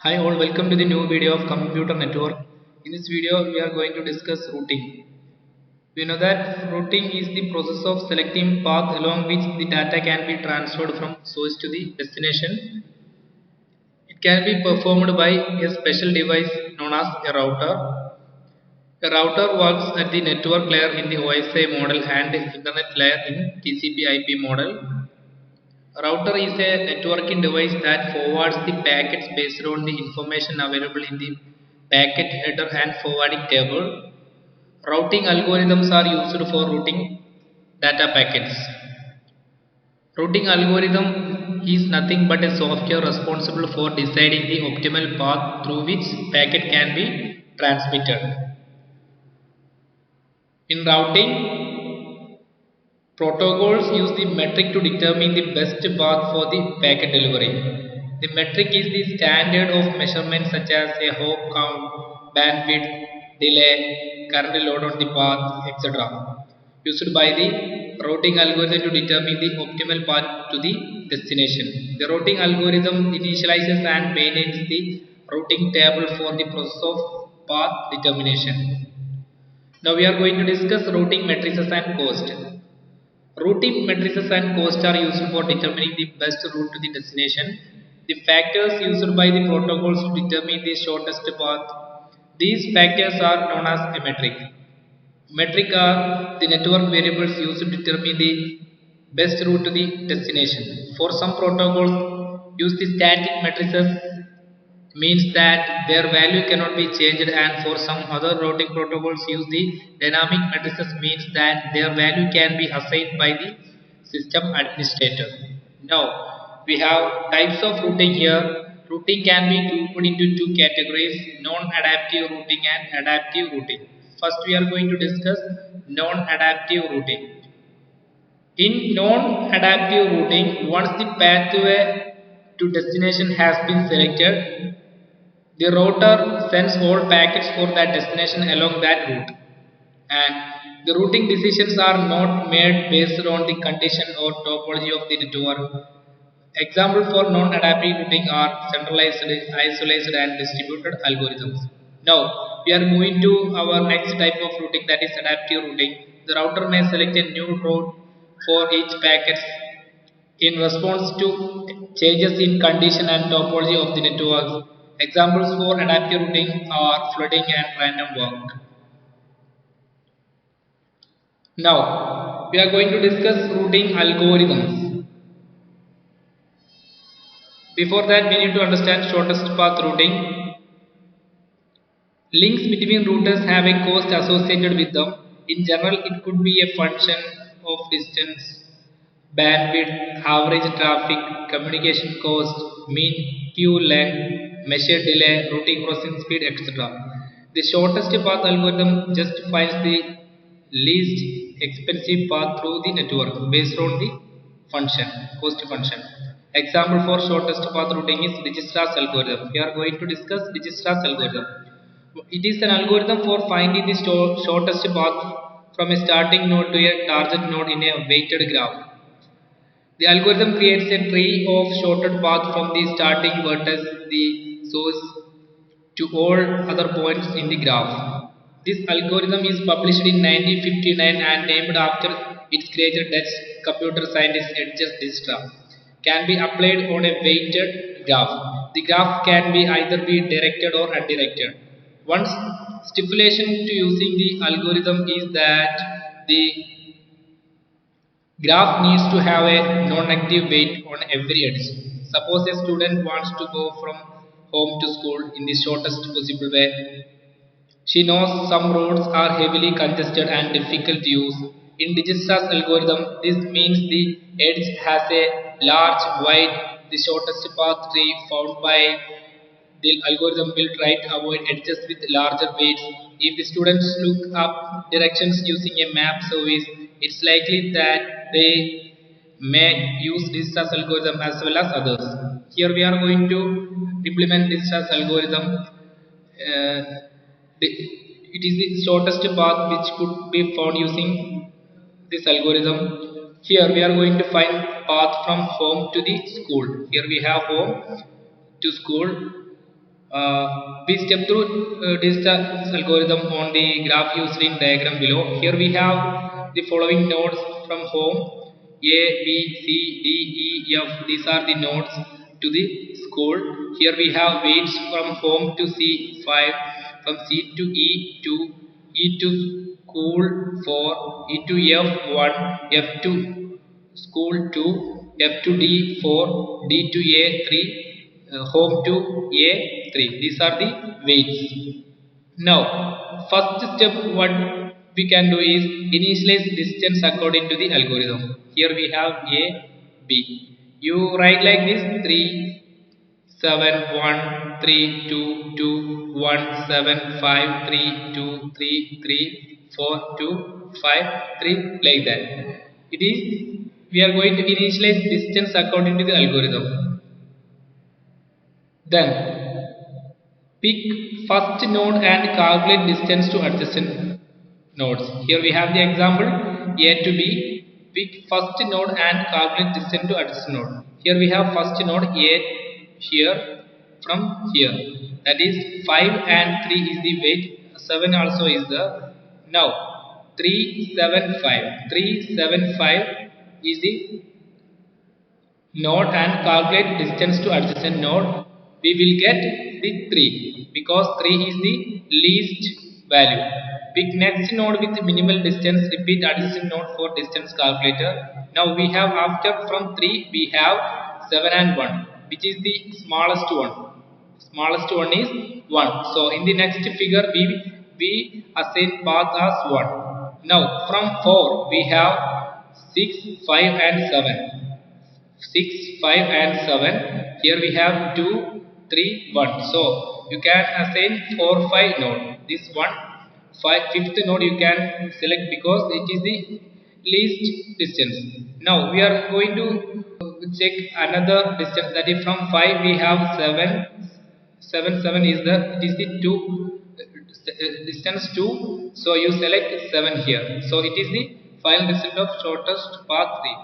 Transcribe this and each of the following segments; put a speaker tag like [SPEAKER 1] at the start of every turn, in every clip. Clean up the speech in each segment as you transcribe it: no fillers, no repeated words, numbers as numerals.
[SPEAKER 1] Hi all, welcome to the new video of computer network. In this video we are going to discuss routing. We know that routing is the process of selecting path along which the data can be transferred from source to the destination. It can be performed by a special device known as a router. A router works at the network layer in the OSI model and internet layer in TCP/IP model. A router is a networking device that forwards the packets based on the information available in the packet header and forwarding table. Routing algorithms are used for routing data packets. Routing algorithm is nothing but a software responsible for deciding the optimal path through which packet can be transmitted. In routing, protocols use the metric to determine the best path for the packet delivery. The metric is the standard of measurements such as a hop count, bandwidth, delay, current load on the path, etc. used by the routing algorithm to determine the optimal path to the destination. The routing algorithm initializes and maintains the routing table for the process of path determination. Now we are going to discuss routing matrices and cost. Routing matrices and cost are used for determining the best route to the destination. The factors used by the protocols to determine the shortest path. These factors are known as a metric. Metric are the network variables used to determine the best route to the destination. For some protocols, use the static matrices means that their value cannot be changed, and for some other routing protocols use the dynamic matrices means that their value can be assigned by the system administrator. Now we have types of routing here. Routing can be grouped into two categories: non-adaptive routing and adaptive routing. First we are going to discuss non-adaptive routing. In non-adaptive routing, once the pathway to destination has been selected, the router sends all packets for that destination along that route, and the routing decisions are not made based on the condition or topology of the network. Examples for non-adaptive routing are centralized, isolated, and distributed algorithms. Now we are moving to our next type of routing, that is adaptive routing. The router may select a new route for each packet in response to changes in condition and topology of the network. Examples for adaptive routing are flooding and random walk. Now we are going to discuss routing algorithms. Before that, we need to understand shortest path routing. Links between routers have a cost associated with them. In general, it could be a function of distance, bandwidth, average traffic, communication cost, mean queue length, measured delay, routing processing speed, etc. The shortest path algorithm just finds the least expensive path through the network based on the function, cost function. Example for shortest path routing is Dijkstra's algorithm. We are going to discuss Dijkstra's algorithm. It is an algorithm for finding the shortest path from a starting node to a target node in a weighted graph. The algorithm creates a tree of shorted path from the starting vertex, the source, to all other points in the graph. This algorithm is published in 1959 and named after its creator, Dutch computer scientist Dijkstra. Can be applied on a weighted graph. The graph can be either be directed or undirected. One stipulation to using the algorithm is that the graph needs to have a non-negative weight on every edge. Suppose a student wants to go from home to school in the shortest possible way. She knows some roads are heavily congested and difficult to use. In Dijkstra's algorithm, this means the edge has a large, wide, the shortest path tree found by the algorithm will try to avoid edges with larger weights. If the students look up directions using a map service, it's likely that they may use Dijkstra's algorithm as well as others. Here we are going to implement Dijkstra's algorithm. It is the shortest path which could be found using this algorithm. Here we are going to find path from home to the school. Here we have home to school. We step through Dijkstra's algorithm on the graph used in diagram below. Here we have the following nodes from home: A, B, C, D, E, F. These are the nodes to the school. Here we have weights from home to C 5, from C to E 2, E to school 4, E to F 1, F to school 2, F to D 4, D to A 3, home to A 3. These are the weights. Now, first step what we can do is initialize distance according to the algorithm. Here we have A, B. You write like this: 3, 7, 1, 3, 2, 2, 1, 7, 5, 3, 2, 3, 3, 4, 2, 5, 3, like that. It is, we are going to initialize distance according to the algorithm. Then pick first node and calculate distance to adjacent nodes. Here we have the example: A to B. Pick first node and calculate distance to adjacent node. Here we have first node A here from here. That is 5 and 3 is the weight. 7 also is the. Now 375. 375 is the node and calculate distance to adjacent node. We will get the 3 because 3 is the least value. Pick next node with minimal distance. Repeat adjacent node for distance calculator. Now we have, after from 3 we have 7 and 1, which is the smallest one. Smallest one is 1. So in the next figure we assign path as 1. Now from 4 we have 6, 5 and 7. 6, 5 and 7. Here we have 2, 3, 1. So you can assign 4, 5 node. This one, 5th node you can select because it is the least distance. Now we are going to check another distance, that is from 5 we have 7. 7, 7 is the, it is the 2 distance 2. So you select 7 here. So it is the final result of shortest path 3.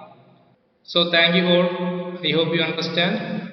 [SPEAKER 1] So thank you all. I hope you understand.